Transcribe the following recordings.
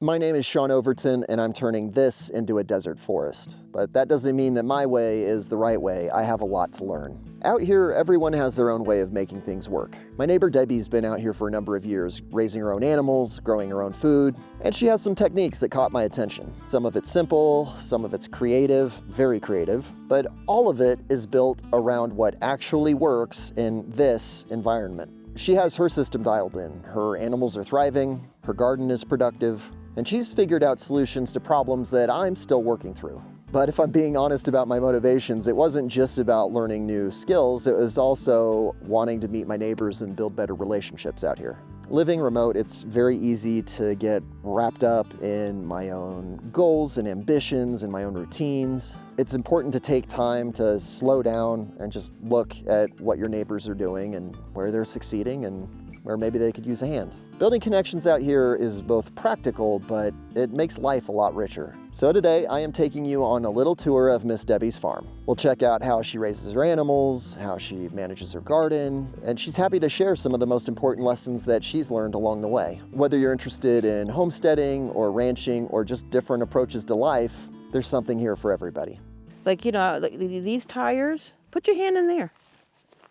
My name is Sean Overton, and I'm turning this into a desert forest. But that doesn't mean that my way is the right way. I have a lot to learn. Out here, everyone has their own way of making things work. My neighbor Debbie's been out here for a number of years, raising her own animals, growing her own food, and she has some techniques that caught my attention. Some of it's simple, some of it's creative, very creative, but all of it is built around what actually works in this environment. She has her system dialed in. Her animals are thriving, her garden is productive, and she's figured out solutions to problems that I'm still working through. But if I'm being honest about my motivations, it wasn't just about learning new skills, it was also wanting to meet my neighbors and build better relationships out here. Living remote, it's very easy to get wrapped up in my own goals and ambitions and my own routines. It's important to take time to slow down and just look at what your neighbors are doing and where they're succeeding and where maybe they could use a hand. Building connections out here is both practical, but it makes life a lot richer. So today I am taking you on a little tour of Miss Debbie's farm. We'll check out how she raises her animals, how she manages her garden, and she's happy to share some of the most important lessons that she's learned along the way. Whether you're interested in homesteading or ranching or just different approaches to life, there's something here for everybody. Like, like these tires, put your hand in there.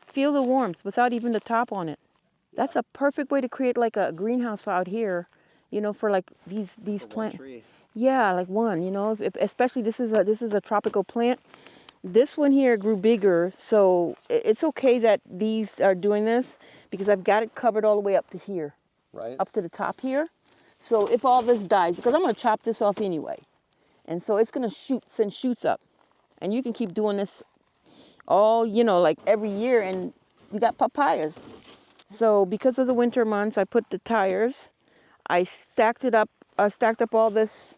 Feel the warmth without even the top on it. That's a perfect way to create like a greenhouse for out here, for like these plants. Yeah, like one, if especially this is a tropical plant. This one here grew bigger, so it's okay that these are doing this because I've got it covered all the way up to here. Right. Up to the top here. So if all this dies, because I'm going to chop this off anyway. And so it's going to send shoots up. And you can keep doing this all, like every year, and we got papayas. So because of the winter months, I put the tires, I stacked up all this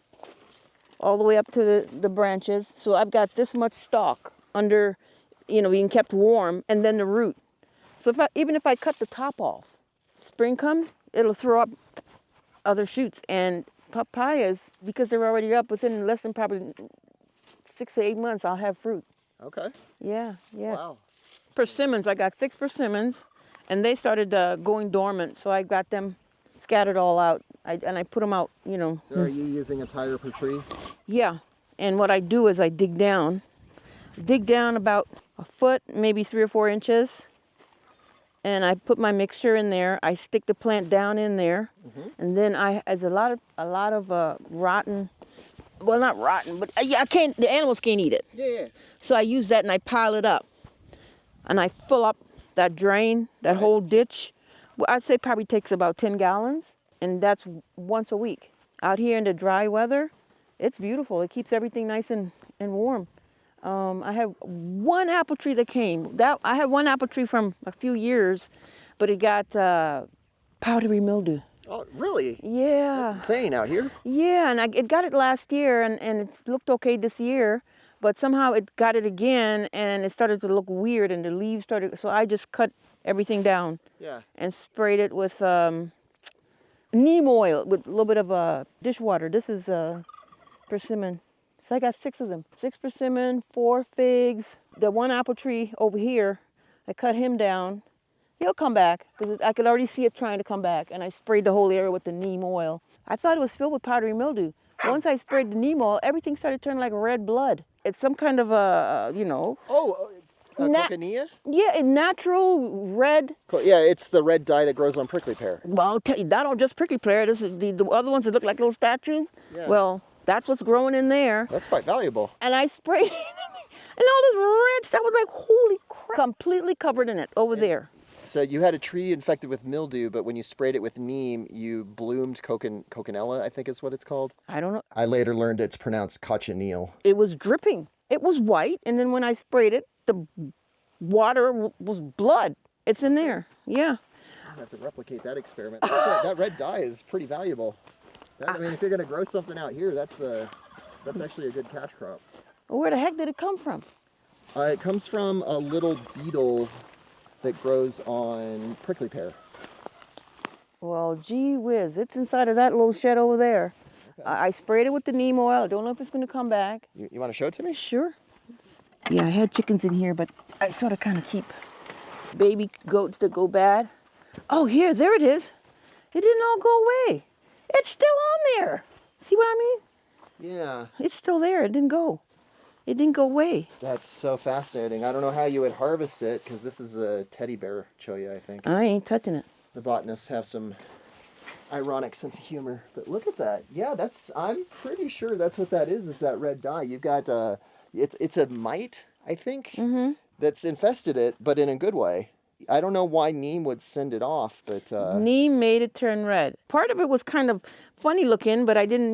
all the way up to the branches. So I've got this much stalk under, being kept warm, and then the root. So even if I cut the top off, spring comes, it'll throw up other shoots. And papayas, because they're already up, within less than probably 6 to 8 months, I'll have fruit. Okay. Yeah. Wow. Persimmons, I got 6 persimmons. And they started going dormant, so I got them scattered all out. I put them out, So are you using a tire per tree? Yeah, and what I do is I dig down about a foot, maybe 3 or 4 inches, and I put my mixture in there. I stick the plant down in there, and then there's a lot of rotten. Well, not rotten, but the animals can't eat it. Yeah. So I use that and I pile it up, and I fill up that drain, that whole ditch. Well, I'd say probably takes about 10 gallons, and that's once a week. Out here in the dry weather, it's beautiful. It keeps everything nice and warm. I have one apple tree that came. I had one apple tree from a few years, but it got powdery mildew. Oh, really? Yeah. That's insane out here. Yeah, and it got it last year, and it looked okay this year. But somehow it got it again, and it started to look weird, and the leaves started. So I just cut everything down. Yeah. And sprayed it with neem oil with a little bit of dishwater. This is persimmon. So I got 6 of them. 6 persimmon, 4 figs. The one apple tree over here, I cut him down. He'll come back because I could already see it trying to come back. And I sprayed the whole area with the neem oil. I thought it was filled with powdery mildew. Once I sprayed the neem oil, everything started turning like red blood. It's some kind of cochineal? Yeah, a natural red. Yeah, it's the red dye that grows on prickly pear. Well, I'll tell you, not on just prickly pear. This is the other ones that look like little statues. Yeah. Well, that's what's growing in there. That's quite valuable. And I sprayed it, and all this red stuff was like, holy crap. Completely covered in it over there. So you had a tree infected with mildew, but when you sprayed it with neem, you bloomed coconella, I think is what it's called. I don't know. I later learned it's pronounced cochineal. It was dripping. It was white, and then when I sprayed it, the water was blood. It's in there. Yeah. I have to replicate that experiment. That red dye is pretty valuable. I mean, if you're going to grow something out here, that's actually a good cash crop. Where the heck did it come from? It comes from a little beetle that grows on prickly pear. Well, gee whiz, it's inside of that little shed over there. Okay. I sprayed it with the neem oil. I don't know if it's going to come back. You want to show it to me? Sure. Yeah, I had chickens in here, but I sort of kind of keep baby goats that go bad. Oh, there it is. It didn't all go away. It's still on there. See what I mean? Yeah. It's still there. It didn't go. It didn't go away. That's so fascinating. I don't know how you would harvest it, because this is a teddy bear cholla, I think. I ain't touching it. The botanists have some ironic sense of humor. But look at that. Yeah, I'm pretty sure that's what that is that red dye. You've got, it's a mite, I think, that's infested it, but in a good way. I don't know why neem would send it off, but... Neem made it turn red. Part of it was kind of funny looking, but I didn't,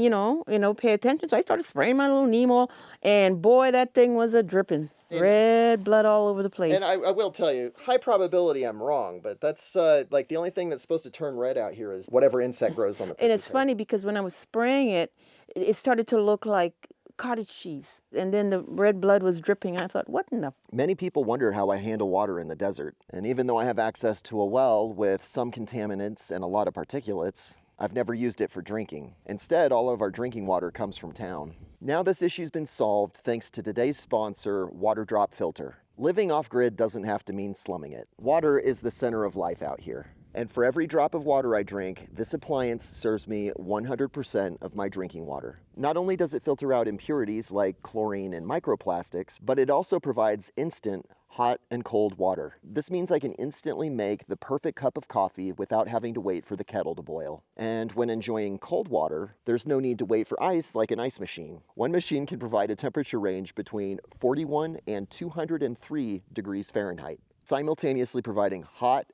pay attention. So I started spraying my little neem oil, and boy, that thing was a dripping. Red blood all over the place. And I will tell you, high probability I'm wrong, but that's like the only thing that's supposed to turn red out here is whatever insect grows on the And it's funny because when I was spraying it, it started to look like cottage cheese. And then the red blood was dripping. I thought, what in the... Many people wonder how I handle water in the desert. And even though I have access to a well with some contaminants and a lot of particulates, I've never used it for drinking. Instead, all of our drinking water comes from town. Now this issue's been solved thanks to today's sponsor, Waterdrop Filter. Living off-grid doesn't have to mean slumming it. Water is the center of life out here. And for every drop of water I drink, this appliance serves me 100% of my drinking water. Not only does it filter out impurities like chlorine and microplastics, but it also provides instant hot and cold water. This means I can instantly make the perfect cup of coffee without having to wait for the kettle to boil. And when enjoying cold water, there's no need to wait for ice like an ice machine. One machine can provide a temperature range between 41 and 203 degrees Fahrenheit, simultaneously providing hot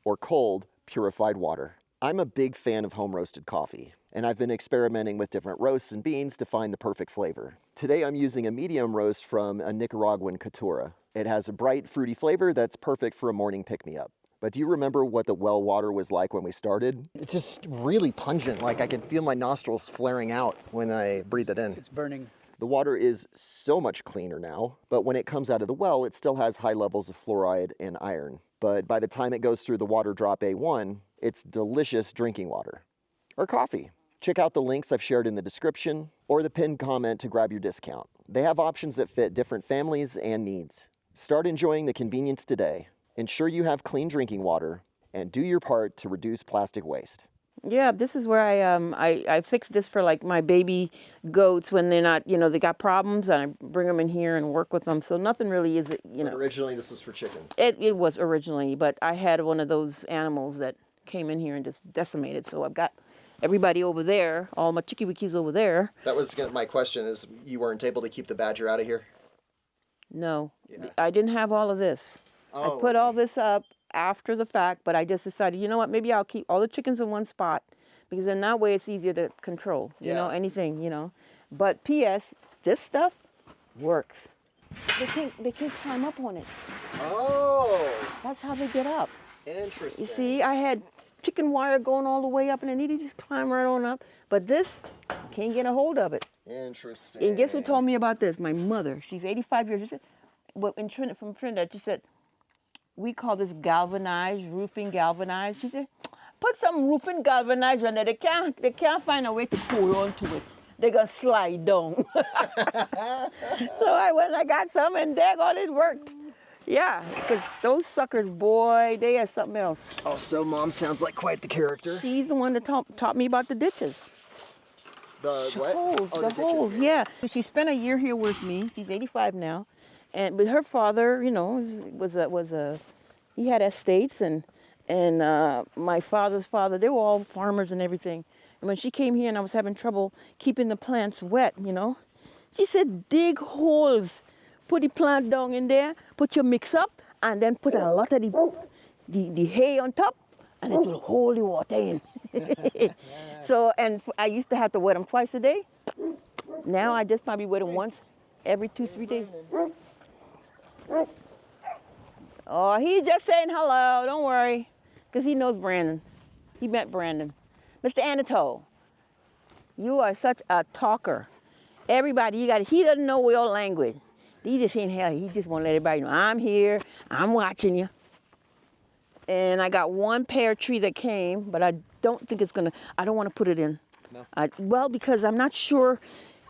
or cold purified water. I'm a big fan of home roasted coffee, and I've been experimenting with different roasts and beans to find the perfect flavor. Today I'm using a medium roast from a Nicaraguan Caturra. It has a bright, fruity flavor that's perfect for a morning pick-me-up. But do you remember what the well water was like when we started? It's just really pungent, like I can feel my nostrils flaring out when I breathe it in. It's burning. The water is so much cleaner now, but when it comes out of the well, it still has high levels of fluoride and iron. But by the time it goes through the Waterdrop A1, it's delicious drinking water. Or coffee. Check out the links I've shared in the description or the pinned comment to grab your discount. They have options that fit different families and needs. Start enjoying the convenience today. Ensure you have clean drinking water and do your part to reduce plastic waste. Yeah, this is where I fixed this for like my baby goats when they're not, they got problems, and I bring them in here and work with them. So nothing really is, But originally this was for chickens. It was originally, but I had one of those animals that came in here and just decimated. So I've got everybody over there, all my chickie-wickies over there. That was my question, is you weren't able to keep the badger out of here? No, Yeah. I didn't have all of this. Oh, I put all this up after the fact, but I just decided, you know what, maybe I'll keep all the chickens in one spot, because then that way it's easier to control, anything. But P.S., this stuff works. They can't climb up on it. Oh, That's how they get up. interesting. You see, I had chicken wire going all the way up, and they need to just climb right on up. But this, can't get a hold of it. Interesting. And guess who told me about this? My mother. She's 85 years. She said, from Trinidad, she said, we call this roofing galvanized. She said, put some roofing galvanized on there. They can't find a way to hold on to it. They're going to slide down. So I went and I got some, and daggone, it worked. Yeah, because those suckers, boy, they are something else. Oh, so Mom sounds like quite the character. She's the one that taught me about the ditches. The what? Holes, Oh, the ditches. holes, yeah. She spent a year here with me. She's 85 now. But her father, he had estates, and my father's father, they were all farmers and everything. And when she came here and I was having trouble keeping the plants wet, she said, dig holes, put the plant down in there, put your mix up, and then put a lot of the hay on top, and it will hold the water in. So, and I used to have to wet them twice a day. Now I just probably wet them once every 2-3 days. Oh, he's just saying hello. Don't worry, because he knows Brandon. He met Brandon. Mr. Anatole, you are such a talker. Everybody, he doesn't know your language. He just ain't here. He just want to let everybody know, I'm here, I'm watching you. And I got one pear tree that came, but I don't think I don't want to put it in. No. Because I'm not sure,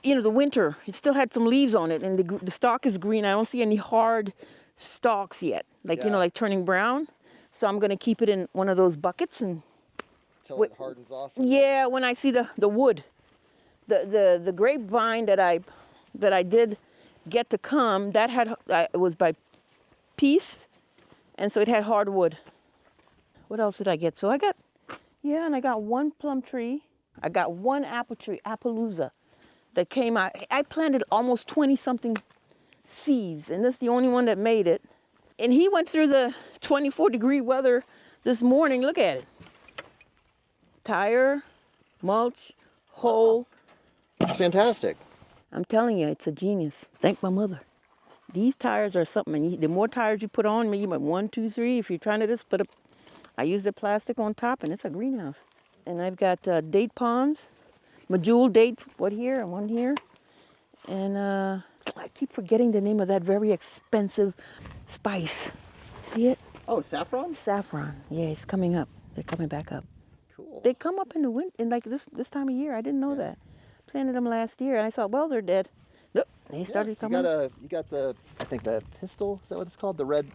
the winter, it still had some leaves on it, and the stalk is green. I don't see any hard stalks yet, like turning brown. So I'm going to keep it in one of those buckets and Till it hardens off. yeah, when I see the wood, The grapevine that I did get to come, that had it was by piece, and so it had hardwood. What else did I get? So I got, yeah, and I got one plum tree. I got one apple tree, Appaloosa, that came out. I planted almost 20-something seeds, and this is the only one that made it. And he went through the 24-degree weather this morning. Look at it. Tire, mulch, hole. It's fantastic. I'm telling you, it's a genius. Thank my mother. These tires are something. And the more tires you put on, maybe 1, 2, 3. If you're trying to just put I use the plastic on top, and it's a greenhouse. And I've got date palms, medjool date, one here and one here. And I keep forgetting the name of that very expensive spice. See it? Oh, saffron? Saffron. Yeah, it's coming up. They're coming back up. Cool. They come up in the winter, in like this time of year. I didn't know that. Planted them last year, and I thought, well, they're dead. Nope, they started coming up. You got the, I think the pistil, is that what it's called? The red?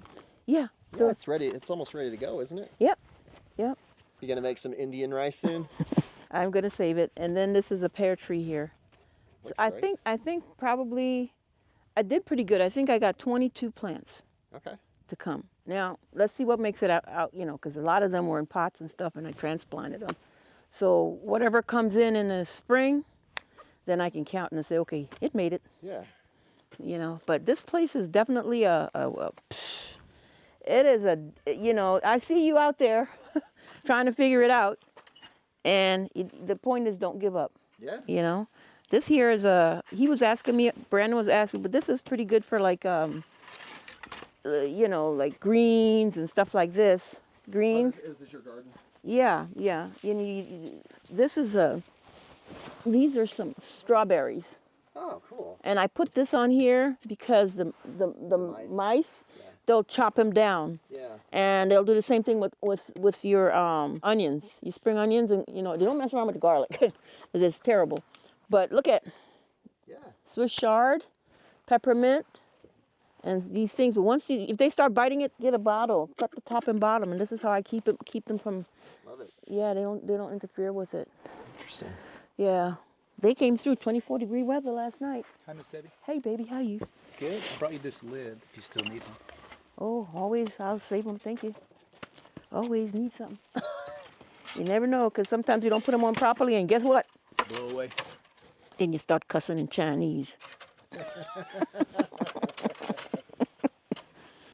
Yeah. Yeah, it's ready. It's almost ready to go, isn't it? Yep. You gonna make some Indian rice soon? I'm gonna save it. And then this is a pear tree here. So I think probably I did pretty good. I think I got 22 plants. Okay. To come. Now, let's see what makes it out, because a lot of them were in pots and stuff, and I transplanted them. So whatever comes in the spring, then I can count and say, okay, it made it. Yeah. But this place is definitely it is I see you out there trying to figure it out, and the point is don't give up. Yeah. This here is he was asking me, Brandon was asking, but this is pretty good for like, like greens and stuff like this. Greens. Is this your garden? Yeah. This is these are some strawberries. Oh, cool. And I put this on here because the mice, they'll chop them down. Yeah. And they'll do the same thing with your onions. You spring onions, and they don't mess around with the garlic because it's terrible. But look at Swiss chard, peppermint, and these things. But if they start biting it, get a bottle, cut the top and bottom, and this is how I keep them from. Love it. Yeah, they don't interfere with it. Interesting. Yeah, they came through 24-degree weather last night. Hi, Miss Debbie. Hey, baby, how you? Good. I brought you this lid if you still need one. Oh, always. I'll save them. Thank you. Always need something. You never know, because sometimes you don't put them on properly, and guess what? Blow away. Then you start cussing in Chinese.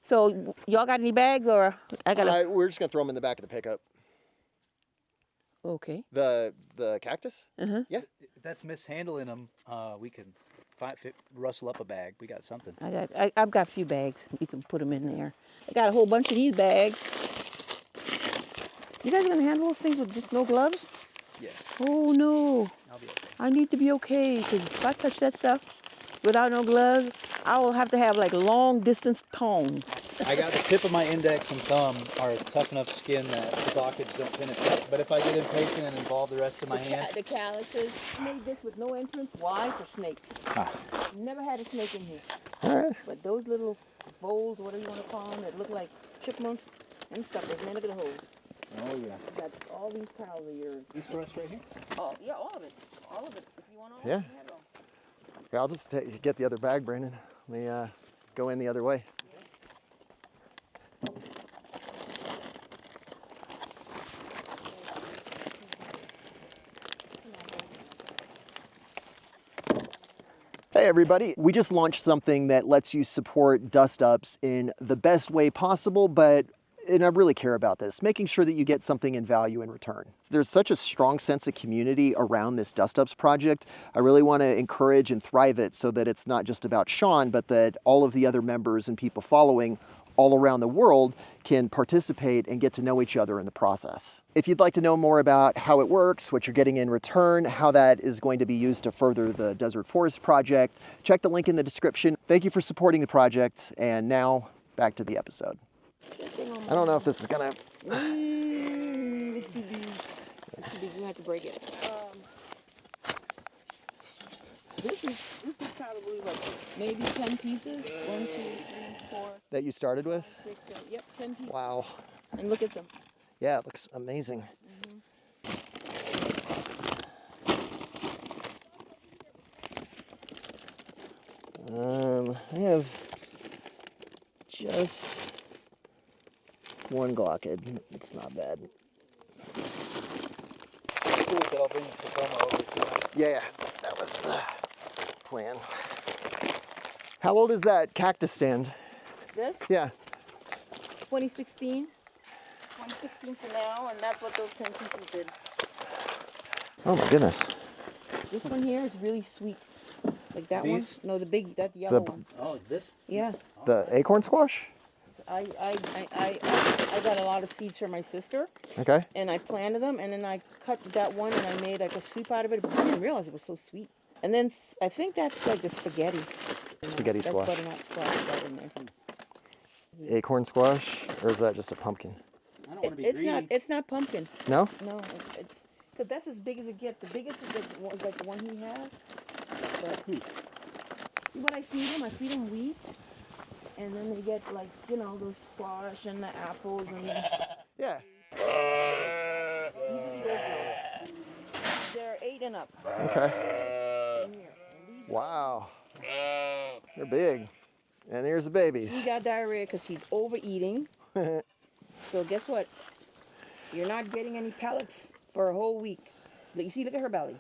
So, y'all got any bags, or I gotta? We're just gonna throw them in the back of the pickup. Okay. The cactus? Uh-huh. Yeah. If that's mishandling them, we can rustle up a bag. We got something. I've got a few bags. You can put them in there. I got a whole bunch of these bags. You guys gonna handle those things with just no gloves? Yeah. Oh no. I'll be okay. I need to be okay, because if I touch that stuff without no gloves, I will have to have like long distance tongs. I got the tip of my index and thumb are tough enough skin that the pockets don't penetrate. But if I get impatient and involve the rest of my hand. The calluses. I made this with no entrance. Why? For snakes. Never had a snake in here. All right. But those little bowls, whatever you want to call them, that look like chipmunks, them suckers, man, look at the holes. Oh, yeah. Got all these piles of yours. These for us right here? Oh, yeah, all of it. All of it. If you want all Yeah. of it, you have it all. Yeah, I'll just get the other bag, Brandon. Let me go in the other way. Hey everybody, we just launched something that lets you support dust ups in the best way possible, and I really care about this, making sure that you get something in value in return. There's such a strong sense of community around this Dust Ups project. I really want to encourage and thrive it so that it's not just about Sean, but that all of the other members and people following all around the world can participate and get to know each other in the process. If you'd like to know more about how it works, what you're getting in return, how that is going to be used to further the Desert Forest Project, check the link in the description. Thank you for supporting the project, and now back to the episode. I don't know if this is gonna... It's too big. It's too big. You have to break it. This is probably like maybe 10 pieces. 1, 2, 3, 4. That you started with? 6, 7. Yep, 10 pieces. Wow. And look at them. Yeah, it looks amazing. I have just one Glockade. It's not bad. Cool, but I'll bring the Tacoma over tonight. Yeah, that was the plan. How old is that cactus stand? This, Yeah. 2016. 2016 to now, and that's what those 10 pieces did. Oh my goodness. This one here is really sweet. Like that These? one? No, the big, that yellow The- one. Oh, this? Yeah. The acorn squash? I got a lot of seeds from my sister, Okay. and I planted them, and then I cut that one, and I made like a soup out of it, but I didn't realize it was so sweet. And then I think that's like the spaghetti. Spaghetti squash. That's butternut squash right in there. Acorn squash, or is that just a pumpkin? I don't want to be It's greedy. not. It's not pumpkin. No? No, it's because that's as big as it gets. The biggest is like the one he has. But see what I feed him? I feed him wheat, and then they get like those squash and the apples and the, Yeah. usually those girls. They're 8 and up. Okay. In here. And these Wow. They're big. And here's the She babies. got diarrhea because she's overeating. So guess what? You're not getting any pellets for a whole week. You see, look at her belly.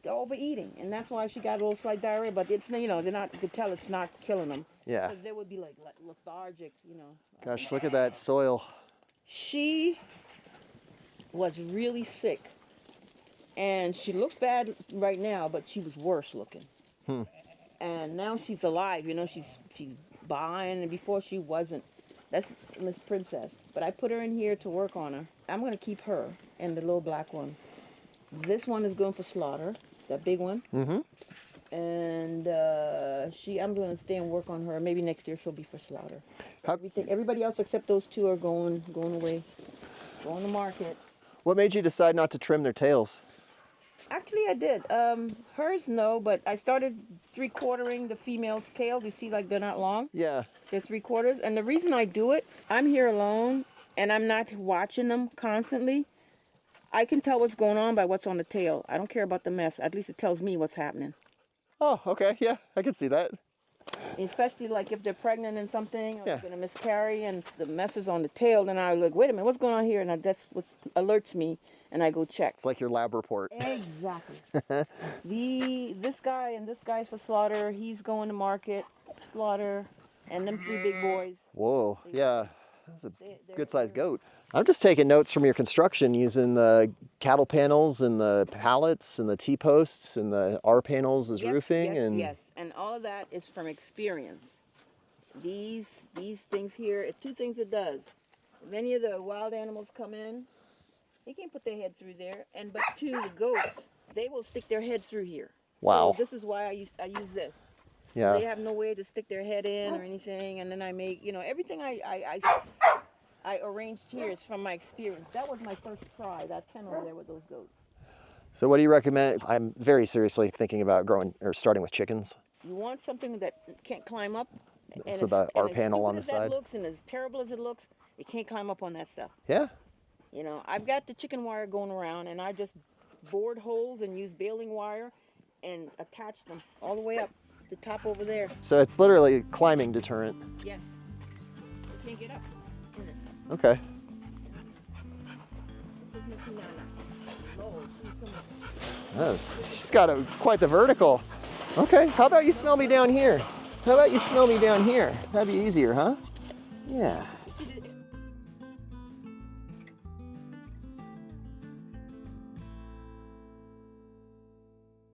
They're overeating, and that's why she got a little slight diarrhea. But it's they're not. You could tell it's not killing them. Yeah. Because they would be like lethargic. Gosh, look at that soil. She was really sick, and she looks bad right now, but she was worse looking. And now she's alive. She's buying, and before she wasn't. That's Miss Princess. But I put her in here to work on her. I'm gonna keep her and the little black one. This one is going for slaughter, that big one. Mm-hmm. And I'm gonna stay and work on her. Maybe next year she'll be for slaughter. How- Everybody else except those two are going away, going to market. What made you decide not to trim their tails? Actually, I did. Hers no, but I started 3/4ing the female tails. You see, like they're not long. Yeah. They're 3/4, and the reason I do it, I'm here alone, and I'm not watching them constantly. I can tell what's going on by what's on the tail. I don't care about the mess. At least it tells me what's happening. Oh, okay. Yeah, I can see that. Especially like if they're pregnant and something, or Yeah. they're gonna miscarry, and the mess is on the tail. Then I look, wait a minute, what's going on here? And that's what alerts me, and I go check. It's like your lab report. Exactly. This guy and this guy's for slaughter. He's going to market, slaughter, and them 3 big boys. Whoa. Yeah. That's a They're- good sized goat. I'm just taking notes from your construction using the cattle panels and the pallets and the T-posts and the R panels as roofing. Yes, and all of that is from experience. These things here, 2 things it does. If any of the wild animals come in, they can't put their head through there. But 2, the goats, they will stick their head through here. Wow. So this is why I use this. Yeah. They have no way to stick their head in or anything, and then I make, everything I arranged here is from my experience. That was my first try, that pen over there with those goats. So what do you recommend? I'm very seriously thinking about growing or starting with chickens. You want something that can't climb up. And So the R panel on the as side. that looks, and as terrible as it looks, it can't climb up on that stuff. Yeah. I've got the chicken wire going around, and I just bored holes and use baling wire and attach them all the way up the top over there. So it's literally climbing deterrent. Yes. You can't get up in it. Okay. Yes. She's got quite the vertical. Okay. How about you smell me down here? How about you smell me down here? That'd be easier, huh? Yeah. See,